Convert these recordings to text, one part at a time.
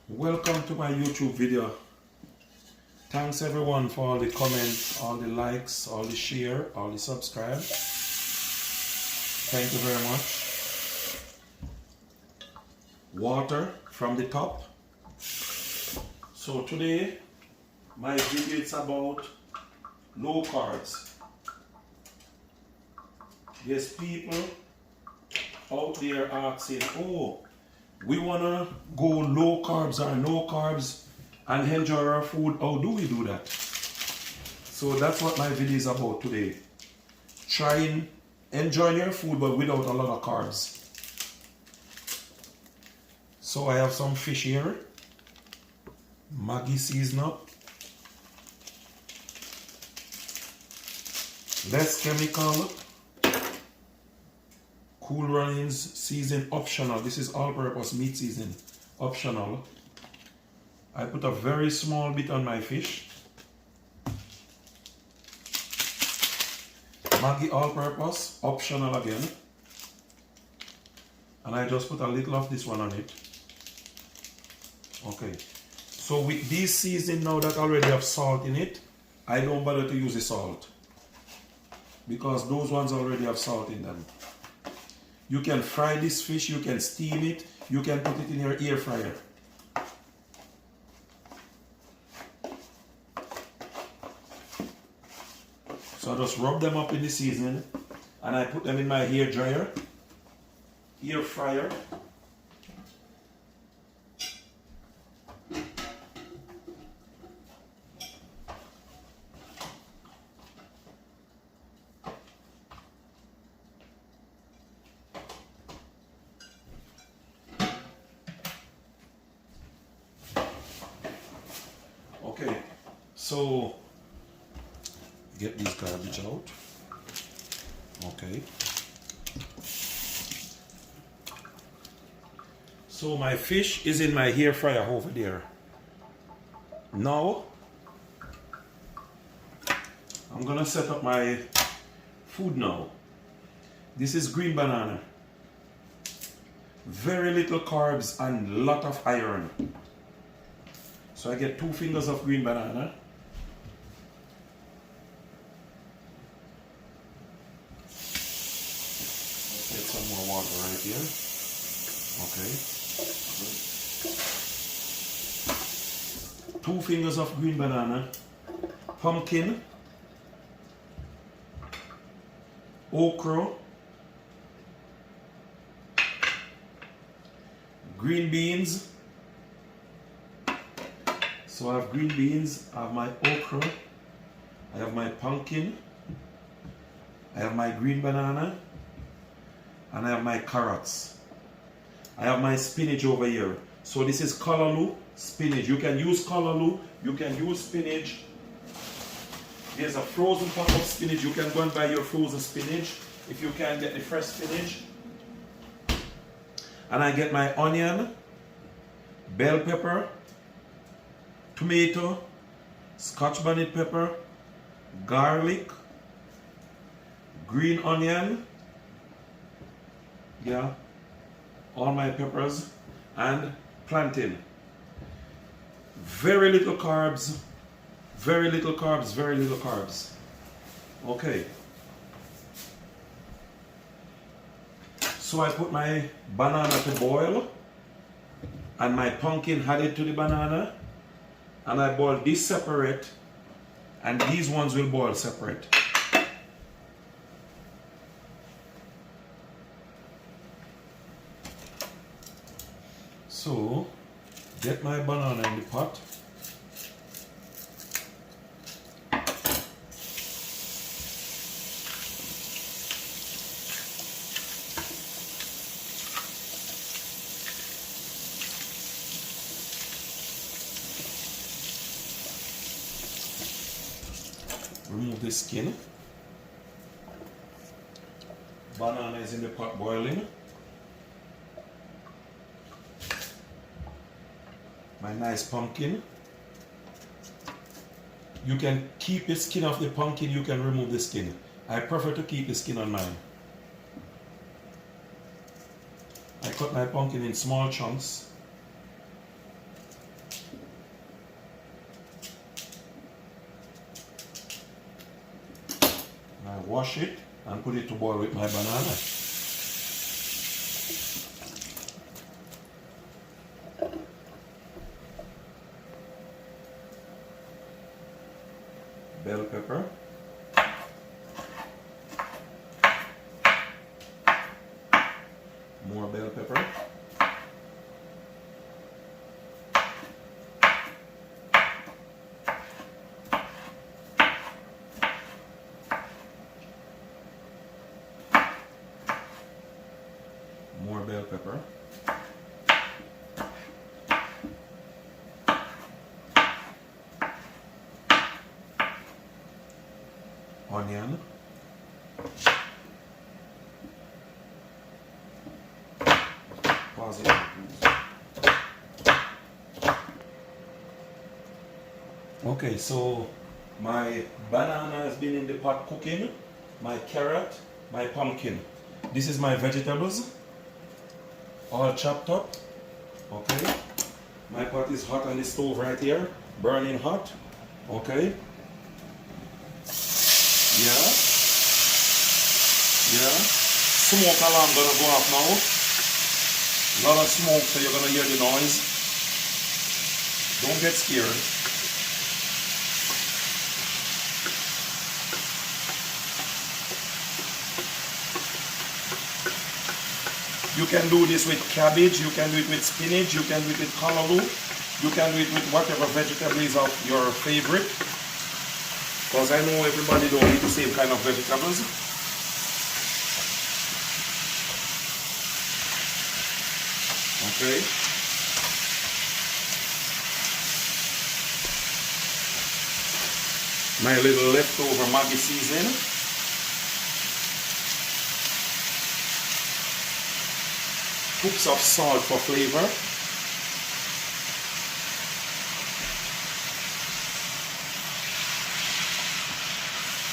Welcome to my YouTube video. Thanks everyone for all the comments, all the likes, all the share, all the subscribe. Thank you very much. Water from the top. So today my video is about low carbs. There's people out there asking, oh, we wanna go low carbs or no carbs and enjoy our food. How do we do that? So that's what my video is about today. Trying enjoying your food but without a lot of carbs. So I have some fish here. Maggi season up. Less chemical. Cool Runnings season optional. This is all-purpose meat season optional. I put a very small bit on my fish. Maggi all-purpose optional again. And I just put a little of this one on it. Okay. So with this season now that already have salt in it, I don't bother to use the salt, because those ones already have salt in them. You can fry this fish, you can steam it, you can put it in your air fryer. So I just rub them up in the seasoning and I put them in my hair dryer, air fryer. Okay, so get this garbage out. Okay. So my fish is in my hair fryer over there. Now I'm gonna set up my food now. This is green banana. Very little carbs and lot of iron. So I get 2 fingers of green banana. Let's get some more water right here. Okay. 2 fingers of green banana. Pumpkin. Okra. Green beans. So I have green beans, I have my okra, I have my pumpkin, I have my green banana, and I have my carrots. I have my spinach over here. So this is callaloo spinach. You can use callaloo, you can use spinach. There's a frozen pack of spinach. You can go and buy your frozen spinach if you can get the fresh spinach. And I get my onion, bell pepper, tomato, scotch bonnet pepper, garlic, green onion, yeah, all my peppers, and plantain. Very little carbs, very little carbs, very little carbs. Okay. So I put my banana to boil, and my pumpkin added to the banana. And I boil this separate, and these ones will boil separate. So, get my banana in the pot. Remove the skin. Banana is in the pot boiling. My nice pumpkin. You can keep the skin of the pumpkin, you can remove the skin. I prefer to keep the skin on mine. I cut my pumpkin in small chunks. wash it and put it to boil with my banana. Bell pepper. More bell pepper. More bell pepper. Onion. Pause it. Okay, so my banana has been in the pot cooking, my carrot, my pumpkin. This is my vegetables, all chopped up. Okay, my pot is hot on the stove right here, burning hot. Okay, yeah, yeah. Smoke alarm gonna go off now. A lot of smoke, so you're gonna hear the noise. Don't get scared. You can do this with cabbage, you can do it with spinach, you can do it with callaloo, you can do it with whatever vegetable is of your favorite. Because I know everybody don't eat the same kind of vegetables. Okay. My little leftover Maggi season. Hoops of salt for flavor.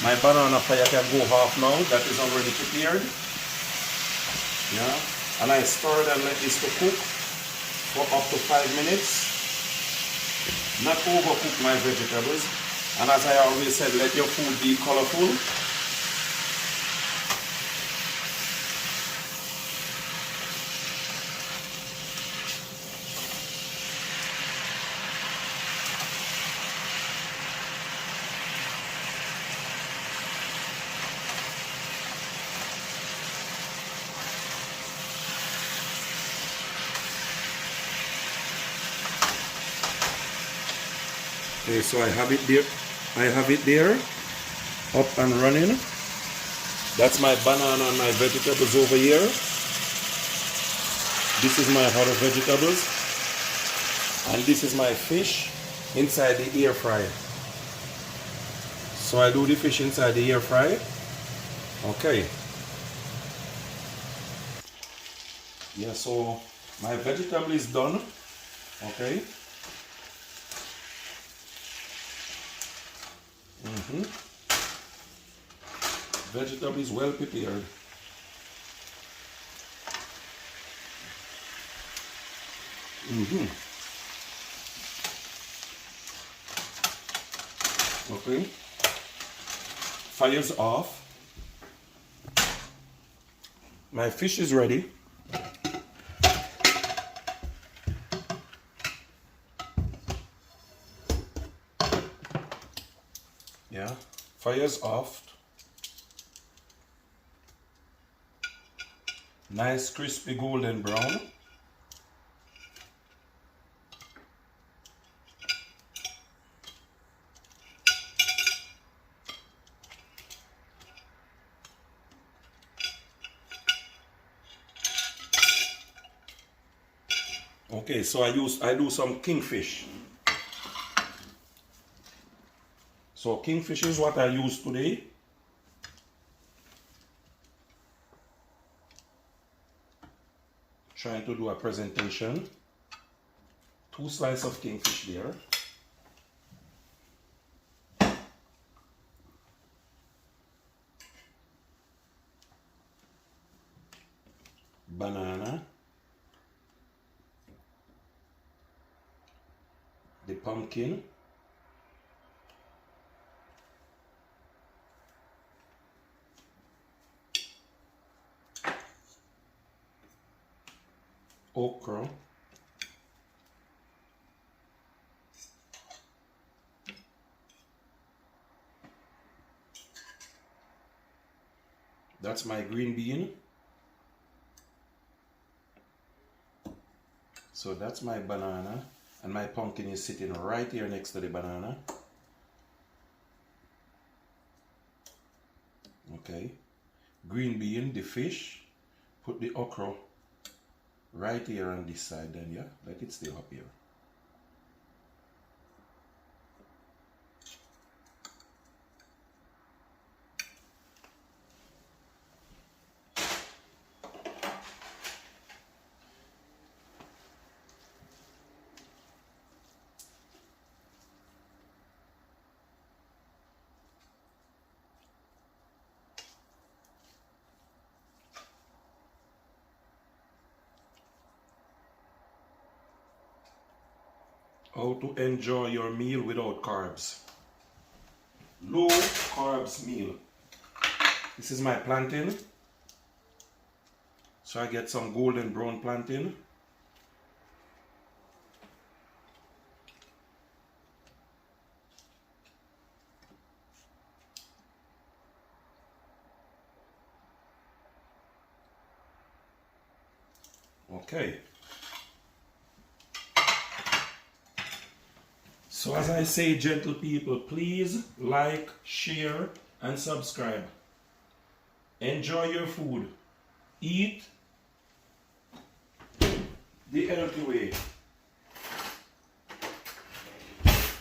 My banana fire can go half now. That is already prepared. Yeah. And I stir and let this to cook for up to 5 minutes. Not overcook my vegetables. And as I always said, let your food be colorful. Okay, so I have it there. Up and running. That's my banana and my vegetables over here. This is my other vegetables. And this is my fish inside the air fryer. So I do the fish inside the air fryer. Okay. Yeah, so my vegetable is done. Okay. Vegetable is well prepared. Okay. Fire's off. My fish is ready. Yeah, fire's off. Nice crispy golden brown. Okay, so I do some kingfish. So kingfish is what I use today. Trying to do a presentation. 2 slices of kingfish there. Banana. The pumpkin. okra, that's my green bean. So that's my banana, and my pumpkin is sitting right here next to the banana. Okay, green bean, the fish, put the okra right here on this side, then yeah, let it stay up here. How to enjoy your meal without carbs. Low carbs meal. This is my plantain. So I get some golden brown plantain. Okay. So as I say, gentle people, please like, share, and subscribe. Enjoy your food. Eat the healthy way.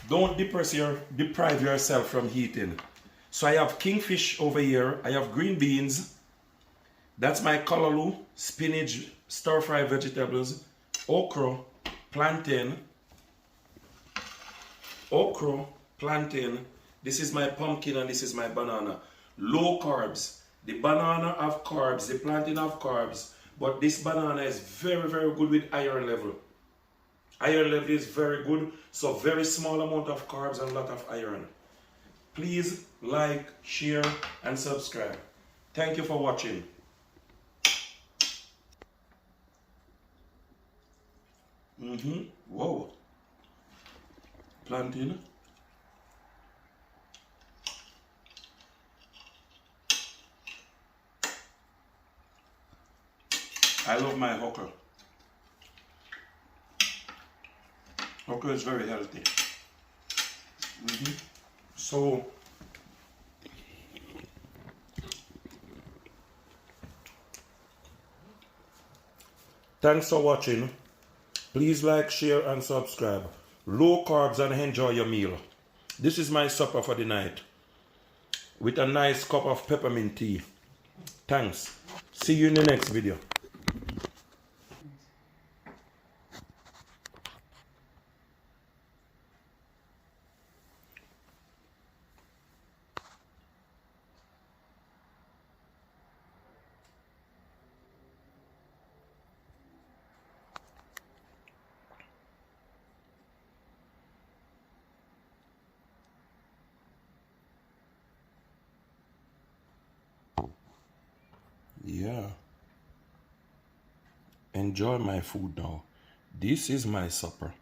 Don't deprive yourself from eating. So I have kingfish over here. I have green beans. That's my callaloo, spinach, stir-fry vegetables, okra, plantain. Okra, plantain. This is my pumpkin and this is my banana. Low carbs. The banana have carbs, the plantain have carbs, but this banana is very, very good with iron level. Iron level is very good, so very small amount of carbs and a lot of iron. Please like, share, and subscribe. Thank you for watching. Whoa. Plantain. I love my okra. Okra is very healthy. So thanks for watching. Please like, share, and subscribe. Low carbs and enjoy your meal. This is my supper for the night with a nice cup of peppermint tea. Thanks. See you in the next video. Yeah. Enjoy my food now. This is my supper.